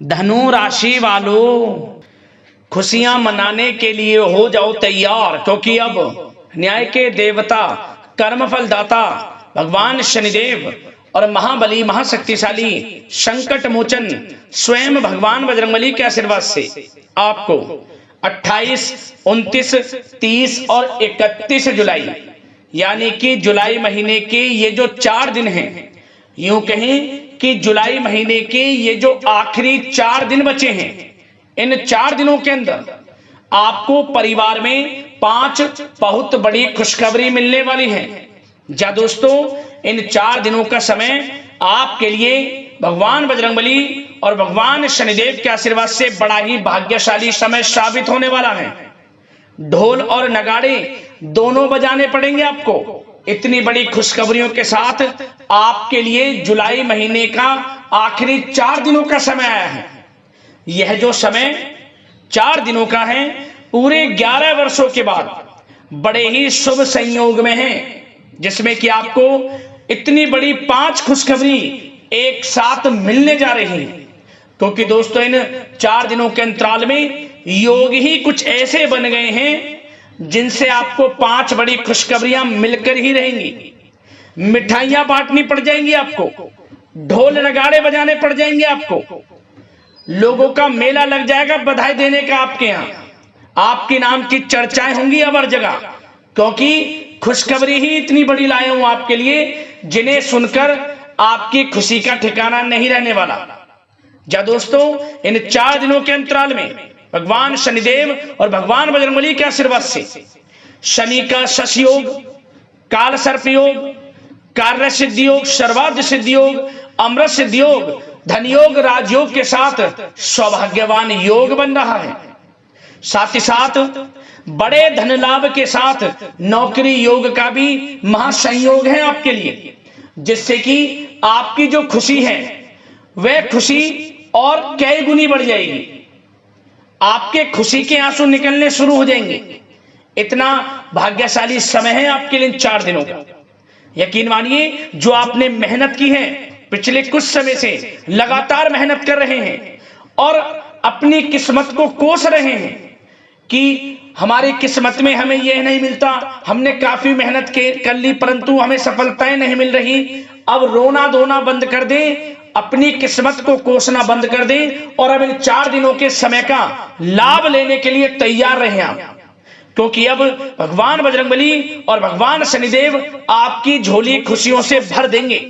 धनु राशि वालों, खुशियां मनाने के लिए हो जाओ तैयार, क्योंकि अब न्याय के देवता, कर्मफल दाता भगवान शनिदेव और महाबली महाशक्तिशाली संकट मोचन स्वयं भगवान बजरंगबली के आशीर्वाद से आपको 28, 29, 30 और 31 जुलाई यानी कि जुलाई महीने के ये जो 4 दिन हैं, यूं कहें कि जुलाई महीने के ये जो आखिरी 4 दिन बचे हैं, इन 4 दिनों के अंदर आपको परिवार में 5 बहुत बड़ी खुशखबरी मिलने वाली है। जा दोस्तों, इन 4 दिनों का समय आपके लिए भगवान बजरंगबली और भगवान शनिदेव के आशीर्वाद से बड़ा ही भाग्यशाली समय साबित होने वाला है। ढोल और नगाड़े दोनों बजाने पड़ेंगे आपको। इतनी बड़ी खुशखबरियों के साथ आपके लिए जुलाई महीने का आखिरी 4 दिनों का समय आया है। यह जो समय 4 दिनों का है, पूरे 11 वर्षों के बाद बड़े ही शुभ संयोग में है, जिसमें कि आपको इतनी बड़ी 5 खुशखबरी एक साथ मिलने जा रही है। क्योंकि दोस्तों, इन 4 दिनों के अंतराल में योग ही कुछ ऐसे बन गए हैं जिनसे आपको 5 बड़ी खुशखबरियां मिलकर ही रहेंगी। मिठाइयां बांटनी पड़ जाएंगी आपको, ढोल नगाड़े बजाने पड़ जाएंगे आपको, लोगों का मेला लग जाएगा बधाई देने का आपके यहां। आपके नाम की चर्चाएं होंगी अब हर जगह, क्योंकि खुशखबरी ही इतनी बड़ी लाया हूं आपके लिए, जिन्हें सुनकर आपकी खुशी का ठिकाना नहीं रहने वाला। जा दोस्तों, इन 4 दिनों के अंतराल में भगवान शनिदेव और भगवान बजरंगबली के आशीर्वाद से शनि का शश योग, काल सर्प योग, कार्य सिद्धि योग, सर्वार्थ सिद्धि योग, अमृत सिद्धि योग, धन योग, राजयोग के साथ सौभाग्यवान योग बन रहा है। साथ ही साथ बड़े धन लाभ के साथ नौकरी योग का भी महासंयोग है आपके लिए, जिससे कि आपकी जो खुशी है वह खुशी और कई गुनी बढ़ जाएगी। आपके खुशी के आंसू निकलने शुरू हो जाएंगे। इतना भाग्यशाली समय है आपके लिए इन 4 दिनों का। यकीन मानिए, जो आपने मेहनत की है पिछले कुछ समय से, लगातार मेहनत कर रहे हैं और अपनी किस्मत को कोस रहे हैं कि हमारी किस्मत में हमें यह नहीं मिलता, हमने काफी मेहनत कर ली परंतु हमें सफलताएं नहीं मिल रही। अब रोना धोना बंद कर दें, अपनी किस्मत को कोसना बंद कर दें और अब इन 4 दिनों के समय का लाभ लेने के लिए तैयार रहें आप, क्योंकि अब भगवान बजरंगबली और भगवान शनिदेव आपकी झोली खुशियों से भर देंगे।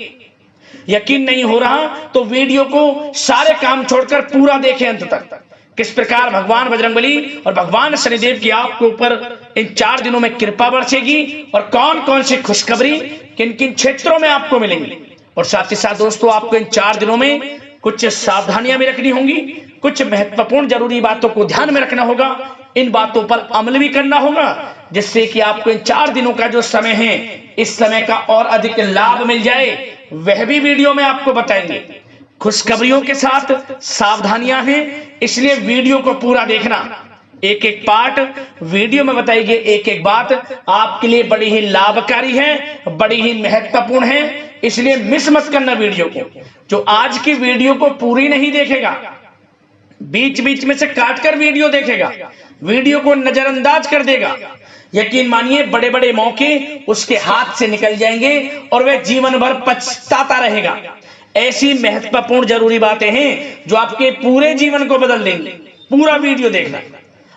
यकीन नहीं हो रहा तो वीडियो को सारे काम छोड़कर पूरा देखें अंत तक, किस प्रकार भगवान बजरंगबली और भगवान शनिदेव की आपके ऊपर इन 4 दिनों में कृपा बरसेगी और कौन कौन सी खुशखबरी किन किन क्षेत्रों में आपको मिलेंगी। और साथ ही साथ दोस्तों, आपको इन 4 दिनों में कुछ सावधानियां भी रखनी होंगी, कुछ महत्वपूर्ण जरूरी बातों को ध्यान में रखना होगा, इन बातों पर अमल भी करना होगा, जिससे कि आपको इन 4 दिनों का जो समय है, इस समय का और अधिक लाभ मिल जाए, वह भी वीडियो में आपको बताएंगे। खुशखबरियों के साथ सावधानियां हैं, इसलिए वीडियो को पूरा देखना। एक एक पार्ट वीडियो में बताई गई एक एक बात आपके लिए बड़ी ही लाभकारी है, बड़ी ही महत्वपूर्ण है, इसलिए मिस मत करना वीडियो को। जो आज की वीडियो को पूरी नहीं देखेगा, बीच बीच में से काटकर वीडियो देखेगा, वीडियो को नजरअंदाज कर देगा, यकीन मानिए बड़े बड़े मौके उसके हाथ से निकल जाएंगे और वह जीवन भर पछताता रहेगा। ऐसी महत्वपूर्ण जरूरी बातें हैं जो आपके पूरे जीवन को बदल देंगे। पूरा वीडियो देखना।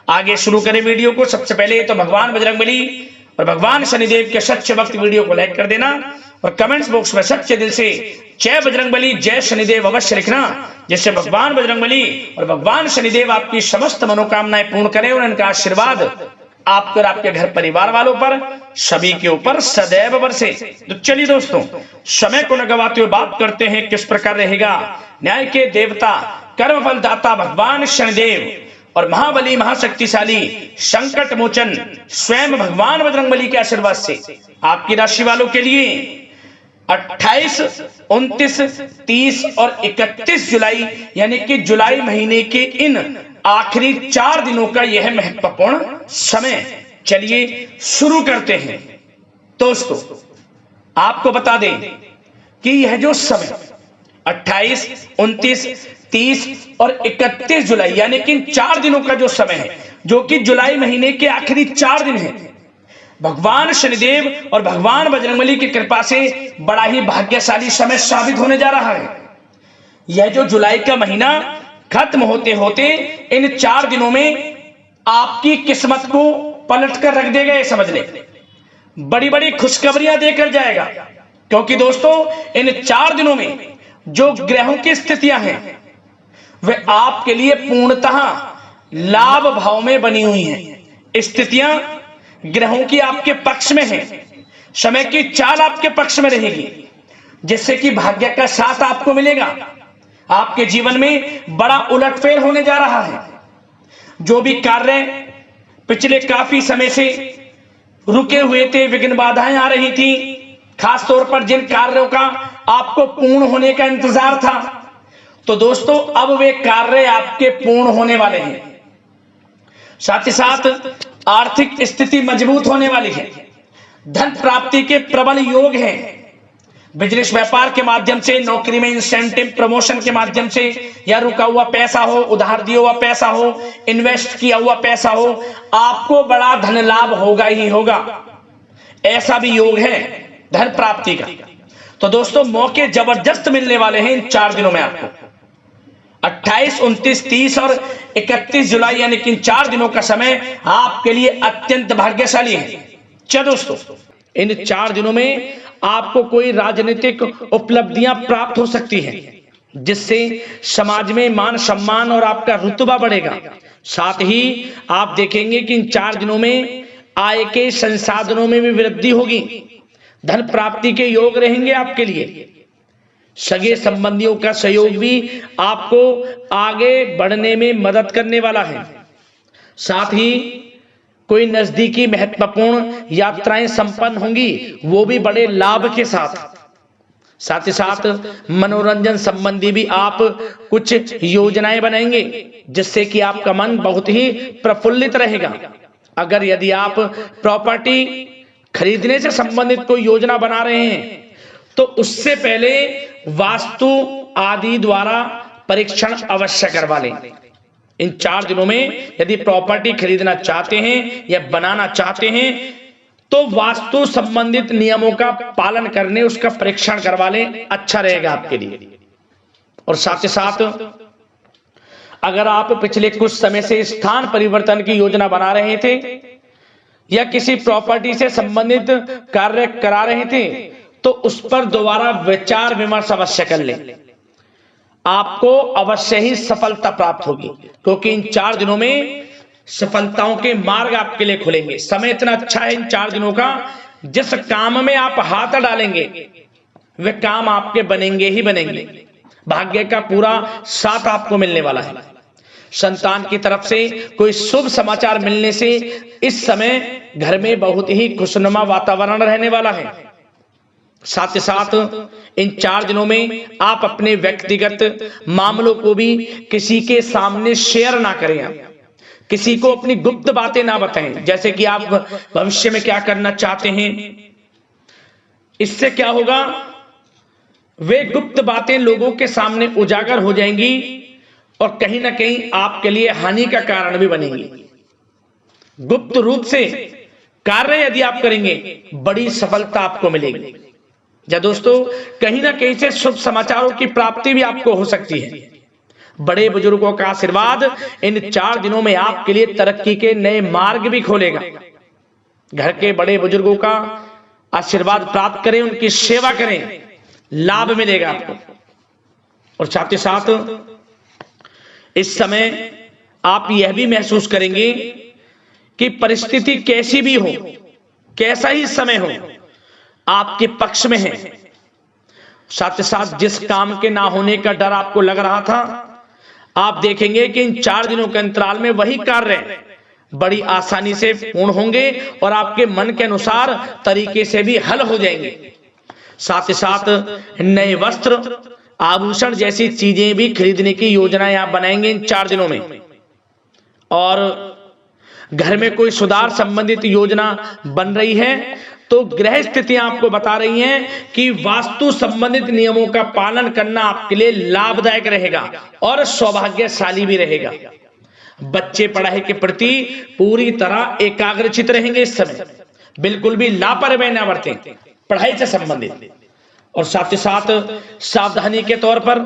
आगे शुरू करें वीडियो को। सबसे पहले तो भगवान बजरंगबली और भगवान शनिदेव के सच्चे भक्त वीडियो को लाइक कर देना और कमेंट्स बॉक्स में सच्चे दिल से जय बजरंगबली जय शनिदेव अवश्य लिखना, जिससे भगवान बजरंगबली और भगवान शनिदेव आपकी समस्त मनोकामनाएं पूर्ण करें और इनका आशीर्वाद आपको और आपके घर परिवार वालों पर सभी के ऊपर सदैव बरसे। तो चलिए दोस्तों, समय को न गवाते हुए बात करते हैं किस प्रकार रहेगा न्याय के देवता, कर्मफल दाता भगवान शनिदेव और महाबली महाशक्तिशाली संकट मोचन स्वयं भगवान बजरंगबली के आशीर्वाद से आपकी राशि वालों के लिए 28, 29, 30 और 31 जुलाई यानी कि जुलाई महीने के इन आखिरी 4 दिनों का यह महत्वपूर्ण समय। चलिए शुरू करते हैं। दोस्तों, आपको बता दें कि यह जो समय 28, 29, 30 और 31 जुलाई, यानी कि 4 दिनों का जो समय है, जो कि जुलाई महीने के आखिरी 4 दिन है, भगवान शनिदेव और भगवान बजरंगबली की कृपा से बड़ा ही भाग्यशाली समय साबित होने जा रहा है। यह जो जुलाई का महीना खत्म होते होते इन 4 दिनों में आपकी किस्मत को पलट कर रख देगा, ये समझ ले। बड़ी बड़ी खुशखबरियां देकर जाएगा, क्योंकि दोस्तों इन 4 दिनों में जो ग्रहों की स्थितियां हैं वे आपके लिए पूर्णतः लाभ भाव में बनी हुई हैं। स्थितियां ग्रहों की आपके पक्ष में है, समय की चाल आपके पक्ष में रहेगी, जिससे कि भाग्य का साथ आपको मिलेगा। आपके जीवन में बड़ा उलटफेर होने जा रहा है। जो भी कार्य पिछले काफी समय से रुके हुए थे, विघ्न बाधाएं आ रही थी, खास तौर पर जिन कार्यों का आपको पूर्ण होने का इंतजार था, तो दोस्तों अब वे कार्य आपके पूर्ण होने वाले हैं। साथ ही साथ आर्थिक स्थिति मजबूत होने वाली है। धन प्राप्ति के प्रबल योग हैं। बिजनेस व्यापार के माध्यम से, नौकरी में इंसेंटिव प्रमोशन के माध्यम से, या रुका हुआ पैसा हो, उधार दिया हुआ पैसा हो, इन्वेस्ट किया हुआ पैसा हो, आपको बड़ा धन लाभ होगा ही होगा। ऐसा भी योग है धन प्राप्ति का। तो दोस्तों मौके जबरदस्त मिलने वाले हैं इन 4 दिनों में आपको। 28, 29, 30 और 31 जुलाई, यानी कि इन 4 दिनों का समय आपके लिए अत्यंत भाग्यशाली है। चलो दोस्तों, इन 4 दिनों में आपको कोई राजनीतिक उपलब्धियां प्राप्त हो सकती हैं, जिससे समाज में मान सम्मान और आपका रुतबा बढ़ेगा। साथ ही आप देखेंगे कि इन 4 दिनों में आय के संसाधनों में भी वृद्धि होगी। धन प्राप्ति के योग रहेंगे आपके लिए। सगे संबंधियों का सहयोग भी आपको आगे बढ़ने में मदद करने वाला है। साथ ही कोई नजदीकी महत्वपूर्ण यात्राएं संपन्न होंगी, वो भी बड़े लाभ के साथ। साथ ही साथ मनोरंजन संबंधी भी आप कुछ योजनाएं बनाएंगे, जिससे कि आपका मन बहुत ही प्रफुल्लित रहेगा। अगर यदि आप प्रॉपर्टी खरीदने से संबंधित कोई योजना बना रहे हैं, तो उससे पहले वास्तु आदि द्वारा परीक्षण अवश्य करवा लें। इन 4 दिनों में यदि प्रॉपर्टी खरीदना चाहते हैं या बनाना चाहते हैं, तो वास्तु संबंधित नियमों का पालन करने उसका परीक्षण करवा लें, अच्छा रहेगा आपके लिए। और साथ ही साथ अगर आप पिछले कुछ समय से स्थान परिवर्तन की योजना बना रहे थे या किसी प्रॉपर्टी से संबंधित कार्य करा रहे थे, तो उस पर दोबारा विचार विमर्श अवश्य कर लें। आपको अवश्य ही सफलता प्राप्त होगी, क्योंकि इन 4 दिनों में सफलताओं के मार्ग आपके लिए खुलेंगे। समय इतना अच्छा है इन 4 दिनों का, जिस काम में आप हाथ डालेंगे वे काम आपके बनेंगे ही बनेंगे। भाग्य का पूरा साथ आपको मिलने वाला है। संतान की तरफ से कोई शुभ समाचार मिलने से इस समय घर में बहुत ही खुशनुमा वातावरण रहने वाला है। साथ ही साथ इन 4 दिनों में आप अपने व्यक्तिगत मामलों को भी किसी के सामने शेयर ना करें। किसी को अपनी गुप्त बातें ना बताएं, जैसे कि आप भविष्य में क्या करना चाहते हैं। इससे क्या होगा, वे गुप्त बातें लोगों के सामने उजागर हो जाएंगी और कहीं ना कहीं आपके लिए हानि का कारण भी बनेंगी। गुप्त रूप से कार्य यदि आप करेंगे, बड़ी सफलता आपको मिलेगी। या दोस्तों, कहीं ना कहीं से शुभ समाचारों की प्राप्ति भी आपको हो सकती है। बड़े बुजुर्गों का आशीर्वाद इन 4 दिनों में आपके लिए तरक्की के नए मार्ग भी खोलेगा। घर के बड़े बुजुर्गों का आशीर्वाद प्राप्त करें, उनकी सेवा करें, लाभ मिलेगा आपको। और साथ ही साथ इस समय आप यह भी महसूस करेंगे कि परिस्थिति कैसी भी हो, कैसा ही समय हो, आपके पक्ष में है। साथ ही साथ जिस काम के ना होने का डर आपको लग रहा था, आप देखेंगे कि इन 4 दिनों के अंतराल में वही कार्य बड़ी आसानी से पूर्ण होंगे और आपके मन के अनुसार तरीके से भी हल हो जाएंगे। साथ ही साथ नए वस्त्र, आभूषण जैसी चीजें भी खरीदने की योजनाएं आप बनाएंगे इन 4 दिनों में। और घर में कोई सुधार संबंधित योजना बन रही है, तो तो ग्रह स्थितियां आपको बता रही हैं कि वास्तु संबंधित नियमों का पालन करना आपके लिए लाभदायक रहेगा और सौभाग्यशाली भी रहेगा। बच्चे पढ़ाई के प्रति पूरी तरह एकाग्रचित रहेंगे इस समय, बिल्कुल भी लापरवाही ना बरतें पढ़ाई से संबंधित। और साथ ही साथ सावधानी के तौर पर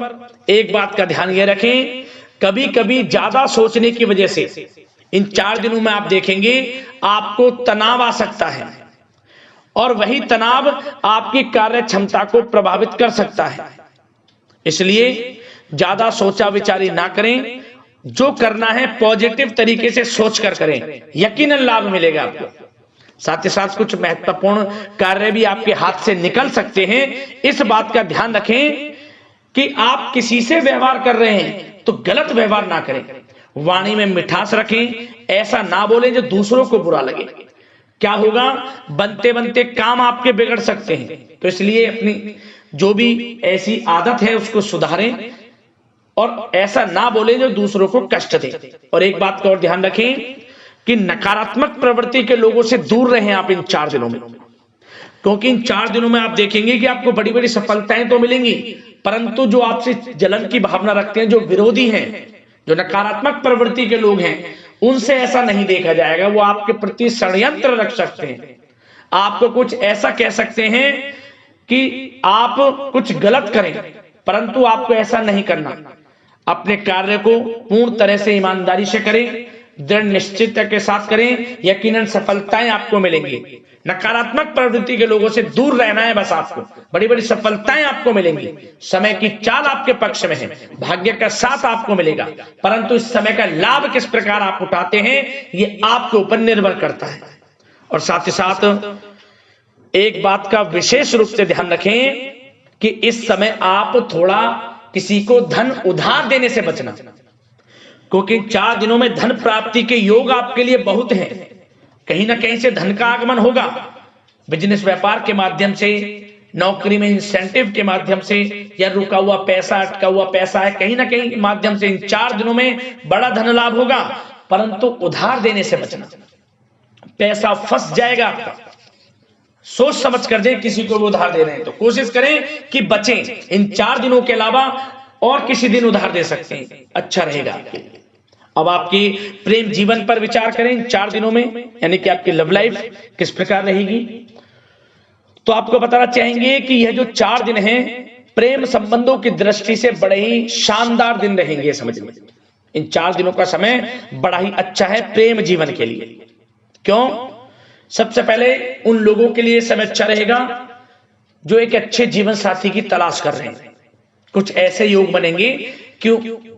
एक बात का ध्यान ये रखें, कभी कभी ज्यादा सोचने की वजह से इन 4 दिनों में आप देखेंगे आपको तनाव आ सकता है और वही तनाव आपकी कार्य क्षमता को प्रभावित कर सकता है। इसलिए ज्यादा सोचा विचारी ना करें, जो करना है पॉजिटिव तरीके से सोचकर करें, यकीनन लाभ मिलेगा आपको। साथ ही साथ कुछ महत्वपूर्ण कार्य भी आपके हाथ से निकल सकते हैं। इस बात का ध्यान रखें कि आप किसी से व्यवहार कर रहे हैं तो गलत व्यवहार ना करें, वाणी में मिठास रखें, ऐसा ना बोलें जो दूसरों को बुरा लगे। क्या होगा, बनते बनते काम आपके बिगड़ सकते हैं। तो इसलिए अपनी जो भी ऐसी आदत है उसको सुधारें और ऐसा ना बोले जो दूसरों को कष्ट दे। और एक बात का और ध्यान रखें कि नकारात्मक प्रवृत्ति के लोगों से दूर रहें आप इन 4 दिनों में, क्योंकि इन 4 दिनों में आप देखेंगे कि आपको बड़ी बड़ी सफलताएं तो मिलेंगी, परंतु जो आपसे जलन की भावना रखते हैं, जो विरोधी हैं, जो नकारात्मक प्रवृत्ति के लोग हैं, उनसे ऐसा नहीं देखा जाएगा। वो आपके प्रति षड्यंत्र रख सकते हैं, आपको कुछ ऐसा कह सकते हैं कि आप कुछ गलत करें, परंतु आपको ऐसा नहीं करना। अपने कार्य को पूर्ण तरह से ईमानदारी से करें, दृढ़ निश्चितता के साथ करें, यकीनन सफलताएं आपको मिलेंगी। नकारात्मक प्रवृत्ति के लोगों से दूर रहना है बस आपको, बड़ी बड़ी सफलताएं आपको मिलेंगी। समय की चाल आपके पक्ष में है, भाग्य का साथ आपको मिलेगा, परंतु इस समय का लाभ किस प्रकार आप उठाते हैं ये आपके ऊपर निर्भर करता है। और साथ ही साथ एक बात का विशेष रूप से ध्यान रखें कि इस समय आप थोड़ा किसी को धन उधार देने से बचना, क्योंकि 4 दिनों में धन प्राप्ति के योग आपके लिए बहुत हैं। कहीं ना कहीं से धन का आगमन होगा, बिजनेस व्यापार के माध्यम से, नौकरी में इंसेंटिव के माध्यम से, या रुका हुआ पैसा, अटका हुआ पैसा है, कहीं ना कहीं माध्यम से इन 4 दिनों में बड़ा धन लाभ होगा, परंतु उधार देने से बचना। पैसा फंस जाएगा आपका, सोच समझ कर दे, किसी को भी उधार दे रहे हैं तो कोशिश करें कि बचें। इन 4 दिनों के अलावा और किसी दिन उधार दे सकते हैं, अच्छा रहेगा आपके लिए। अब आपकी प्रेम जीवन पर विचार करें इन 4 दिनों में, यानी कि आपकी लव लाइफ किस प्रकार रहेगी। तो आपको बताना चाहेंगे कि यह जो 4 दिन हैं प्रेम संबंधों की दृष्टि से बड़े ही शानदार दिन रहेंगे। समझ लीजिए इन 4 दिनों का समय बड़ा ही अच्छा है प्रेम जीवन के लिए। क्यों? सबसे पहले उन लोगों के लिए समय अच्छा रहेगा जो एक अच्छे जीवन साथी की तलाश कर रहे हैं। कुछ ऐसे योग बनेंगे कि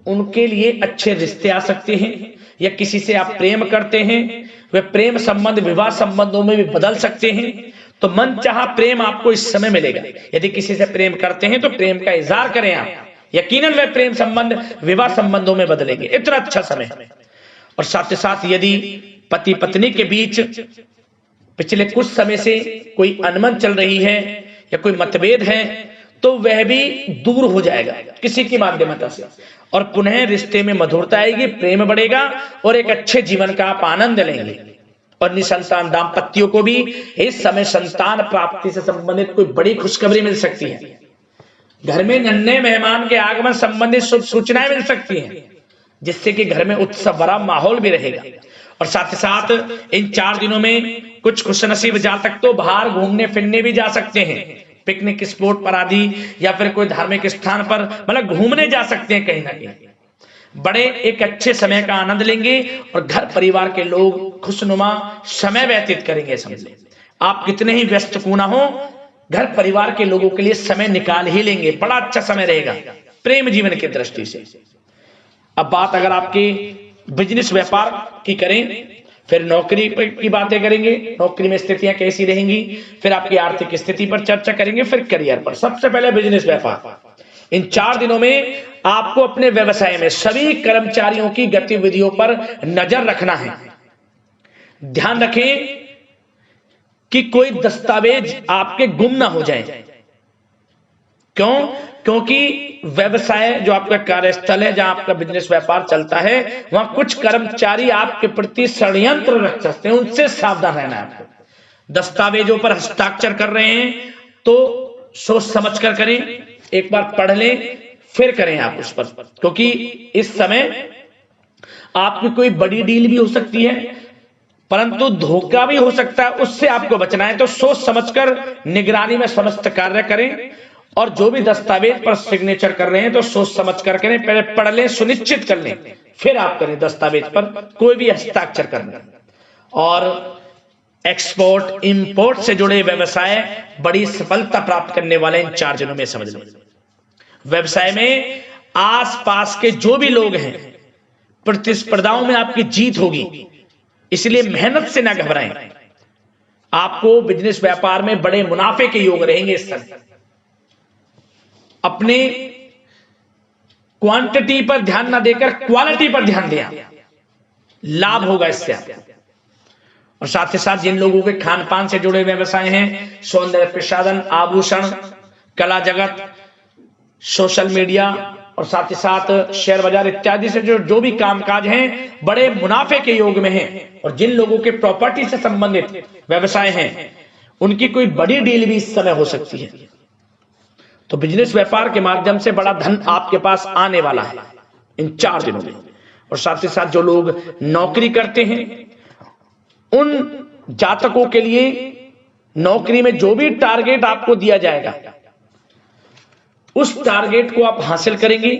उनके लिए अच्छे रिश्ते आ सकते हैं, या किसी से आप प्रेम करते हैं, वे प्रेम संबंध विवाह संबंधों में भी बदल सकते हैं। तो मन चाहा प्रेम आपको इस समय मिलेगा। यदि किसी से प्रेम करते हैं तो प्रेम का इजहार करें आप, यकीनन वे प्रेम संबंध विवाह संबंधों में बदलेंगे। इतना अच्छा समय है। और साथ ही साथ यदि पति पत्नी के बीच पिछले कुछ समय से कोई अनबन चल रही है या कोई मतभेद है तो वह भी दूर हो जाएगा किसी की माध्यमता से, और पुनः रिश्ते में मधुरता आएगी, प्रेम बढ़ेगा और एक अच्छे जीवन का आप आनंद लेंगे। और निसंतान दाम्पत्यों को भी इस समय संतान प्राप्ति से संबंधित कोई बड़ी खुशखबरी मिल सकती है। घर में नन्हे मेहमान के आगमन संबंधित शुभ सूचनाएं मिल सकती हैं, जिससे कि घर में उत्सव भरा माहौल भी रहेगा। और साथ ही साथ इन 4 दिनों में कुछ खुशनसीब जातक तो बाहर घूमने फिरने भी जा सकते हैं, पिकनिक स्पॉट पर आदि, या फिर कोई धार्मिक स्थान पर मतलब घूमने जा सकते हैं। कहीं ना कहीं बड़े एक अच्छे समय का आनंद लेंगे और घर परिवार के लोग खुशनुमा समय व्यतीत करेंगे। समझिए आप कितने ही व्यस्त क्यों ना हो, घर परिवार के लोगों के लिए समय निकाल ही लेंगे। बड़ा अच्छा समय रहेगा प्रेम जीवन की दृष्टि से। अब बात अगर आपकी बिजनेस व्यापार की करें, फिर नौकरी की बातें करेंगे, नौकरी में स्थितियां कैसी रहेंगी, फिर आपकी आर्थिक स्थिति पर चर्चा करेंगे, फिर करियर पर। सबसे पहले बिजनेस व्यापार। इन 4 दिनों में आपको अपने व्यवसाय में सभी कर्मचारियों की गतिविधियों पर नजर रखना है। ध्यान रखें कि कोई दस्तावेज आपके गुम ना हो जाए। क्यों? क्योंकि व्यवसाय जो आपका कार्यस्थल है, जहां आपका बिजनेस व्यापार चलता है, वहां कुछ कर्मचारी आपके प्रति षड्यंत्र रख सकते हैं, उनसे सावधान रहना है आपको। दस्तावेजों पर हस्ताक्षर कर रहे हैं तो सोच समझ कर करें, एक बार पढ़ लें फिर करें आप उस पर, क्योंकि इस समय आपकी कोई बड़ी डील भी हो सकती है परंतु धोखा भी हो सकता है, उससे आपको बचना है। तो सोच समझकर निगरानी में समस्त कार्य करें और जो भी दस्तावेज पर सिग्नेचर कर रहे हैं तो सोच समझ कर करें, पहले पढ़ लें, सुनिश्चित कर लें, फिर आप करें दस्तावेज पर कोई भी हस्ताक्षर करना। और एक्सपोर्ट इंपोर्ट से जुड़े व्यवसाय बड़ी सफलता प्राप्त करने वाले इन 4 दिनों में समझ लो। व्यवसाय में आसपास के जो भी लोग हैं प्रतिस्पर्धाओं में आपकी जीत होगी, इसलिए मेहनत से ना घबराएं। आपको बिजनेस व्यापार में बड़े मुनाफे के योग रहेंगे इस समय। अपने क्वांटिटी पर ध्यान ना देकर क्वालिटी पर ध्यान दें, लाभ होगा इससे आपको। और साथ ही साथ जिन लोगों के खान पान से जुड़े व्यवसाय हैं, सौंदर्य प्रसाधन, आभूषण, कला जगत, सोशल मीडिया और साथ ही साथ शेयर बाजार इत्यादि से जो भी कामकाज हैं बड़े मुनाफे के योग में हैं। और जिन लोगों के प्रॉपर्टी से संबंधित व्यवसाय हैं उनकी कोई बड़ी डील भी इस समय हो सकती है। तो बिजनेस व्यापार के माध्यम से बड़ा धन आपके पास आने वाला है इन 4 दिनों में। और साथ ही साथ जो लोग नौकरी करते हैं उन जातकों के लिए नौकरी में जो भी टारगेट आपको दिया जाएगा उस टारगेट को आप हासिल करेंगे,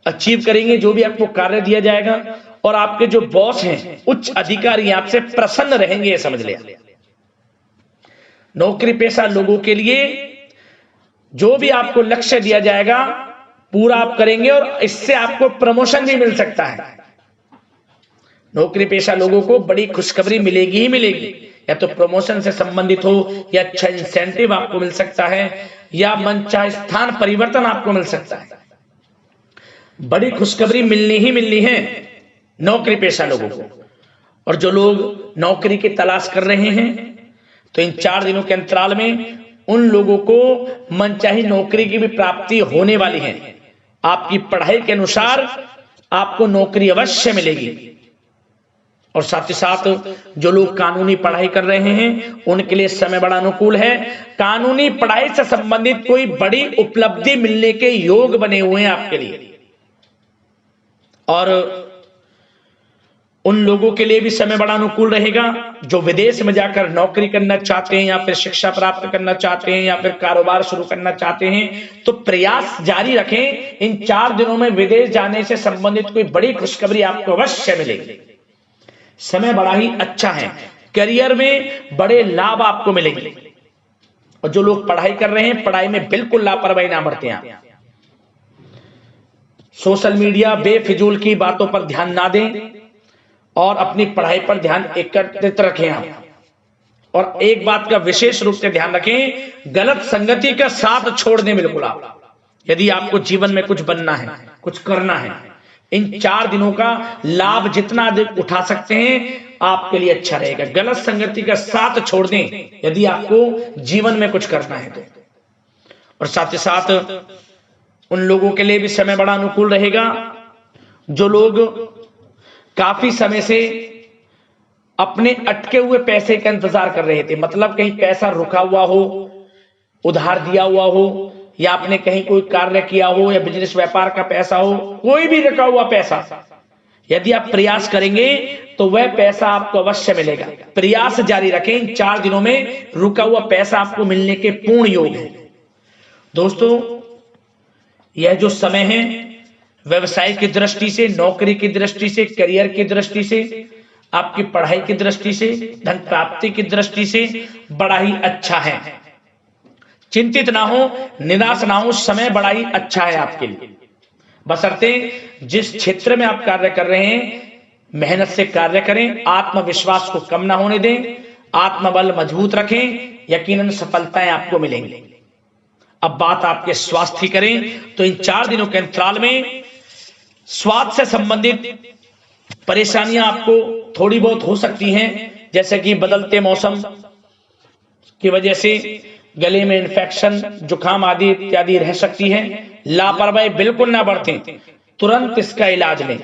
अचीव करेंगे, जो भी आपको कार्य दिया जाएगा। और आपके जो बॉस हैं, उच्च अधिकारी आपसे प्रसन्न रहेंगे, ये समझ लिया। नौकरी पेशा लोगों के लिए जो भी आपको लक्ष्य दिया जाएगा पूरा आप करेंगे और इससे आपको प्रमोशन भी मिल सकता है। नौकरी पेशा लोगों को बड़ी खुशखबरी मिलेगी ही मिलेगी, या तो प्रमोशन से संबंधित हो या अच्छा इंसेंटिव आपको मिल सकता है या मनचाहे स्थान परिवर्तन आपको मिल सकता है। बड़ी खुशखबरी मिलनी ही मिलनी है नौकरी पेशा लोगों को। और जो लोग नौकरी की तलाश कर रहे हैं तो इन 4 दिनों के अंतराल में उन लोगों को मनचाही नौकरी की भी प्राप्ति होने वाली है। आपकी पढ़ाई के अनुसार आपको नौकरी अवश्य मिलेगी। और साथ ही साथ जो लोग कानूनी पढ़ाई कर रहे हैं उनके लिए समय बड़ा अनुकूल है। कानूनी पढ़ाई से संबंधित कोई बड़ी उपलब्धि मिलने के योग बने हुए हैं आपके लिए। और उन लोगों के लिए भी समय बड़ा अनुकूल रहेगा जो विदेश में जाकर नौकरी करना चाहते हैं या फिर शिक्षा प्राप्त करना चाहते हैं या फिर कारोबार शुरू करना चाहते हैं, तो प्रयास जारी रखें। इन 4 दिनों में विदेश जाने से संबंधित कोई बड़ी खुशखबरी आपको अवश्य मिलेगी। समय बड़ा ही अच्छा है, करियर में बड़े लाभ आपको मिलेंगे। और जो लोग पढ़ाई कर रहे हैं पढ़ाई में बिल्कुल लापरवाही ना बरतें आप। सोशल मीडिया बेफिजूल की बातों पर ध्यान ना दें और अपनी पढ़ाई पर ध्यान एकत्रित रखें आप। और एक बात का विशेष रूप से ध्यान रखें, गलत संगति का साथ छोड़ दें बिल्कुल आप। यदि आपको जीवन में कुछ बनना है, कुछ करना है, इन 4 दिनों का लाभ जितना अधिक उठा सकते हैं आपके लिए अच्छा रहेगा। गलत संगति का साथ छोड़ दें यदि आपको जीवन में कुछ करना है तो। और साथ ही साथ उन लोगों के लिए भी समय बड़ा अनुकूल रहेगा जो लोग काफी समय से अपने अटके हुए पैसे का इंतजार कर रहे थे। मतलब कहीं पैसा रुका हुआ हो, उधार दिया हुआ हो, या आपने कहीं कोई कार्य किया हो, या बिजनेस व्यापार का पैसा हो, कोई भी रखा हुआ पैसा, यदि आप प्रयास करेंगे तो वह पैसा आपको अवश्य मिलेगा। प्रयास जारी रखें, इन 4 दिनों में रुका हुआ पैसा आपको मिलने के पूर्ण योग है। दोस्तों, यह जो समय है व्यवसाय की दृष्टि से, नौकरी की दृष्टि से, करियर की दृष्टि से, आपकी पढ़ाई की दृष्टि से, धन प्राप्ति की दृष्टि से बड़ा ही अच्छा है। चिंतित ना हो, निराश ना हो, समय बड़ा ही अच्छा है आपके लिए। बशर्ते जिस क्षेत्र में आप कार्य कर रहे हैं मेहनत से कार्य करें, आत्मविश्वास को कम ना होने दें, आत्मबल मजबूत रखें, यकीनन सफलताएं आपको मिलेंगी। अब बात आपके स्वास्थ्य की करें तो इन 4 दिनों के अंतराल में स्वास्थ्य से संबंधित परेशानियां आपको थोड़ी बहुत हो सकती हैं, जैसे कि बदलते मौसम की वजह से गले में इन्फेक्शन, जुकाम आदि इत्यादि रह सकती है। लापरवाही बिल्कुल ना बरतें, तुरंत इसका इलाज लें,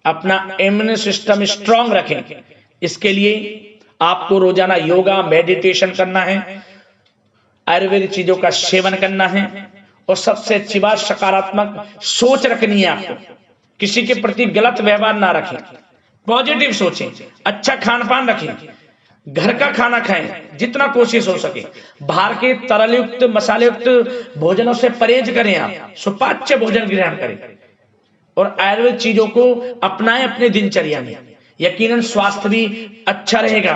अपना इम्यून सिस्टम स्ट्रांग रखें। इसके लिए आपको रोजाना योगा मेडिटेशन करना है, आयुर्वेदिक चीजों का सेवन करना है, और सबसे अच्छी बात सकारात्मक सोच रखनी है। आपको किसी के प्रति गलत व्यवहार ना रखें, पॉजिटिव सोचें, अच्छा खान पान रखें, घर का खाना खाएं जितना कोशिश हो सके, बाहर के तरल युक्त मसाले युक्त भोजनों से परहेज करें, आप सुपाच्य भोजन ग्रहण करें और आयुर्वेद चीजों को अपनाएं अपने दिनचर्या में। यकीनन स्वास्थ्य भी अच्छा रहेगा।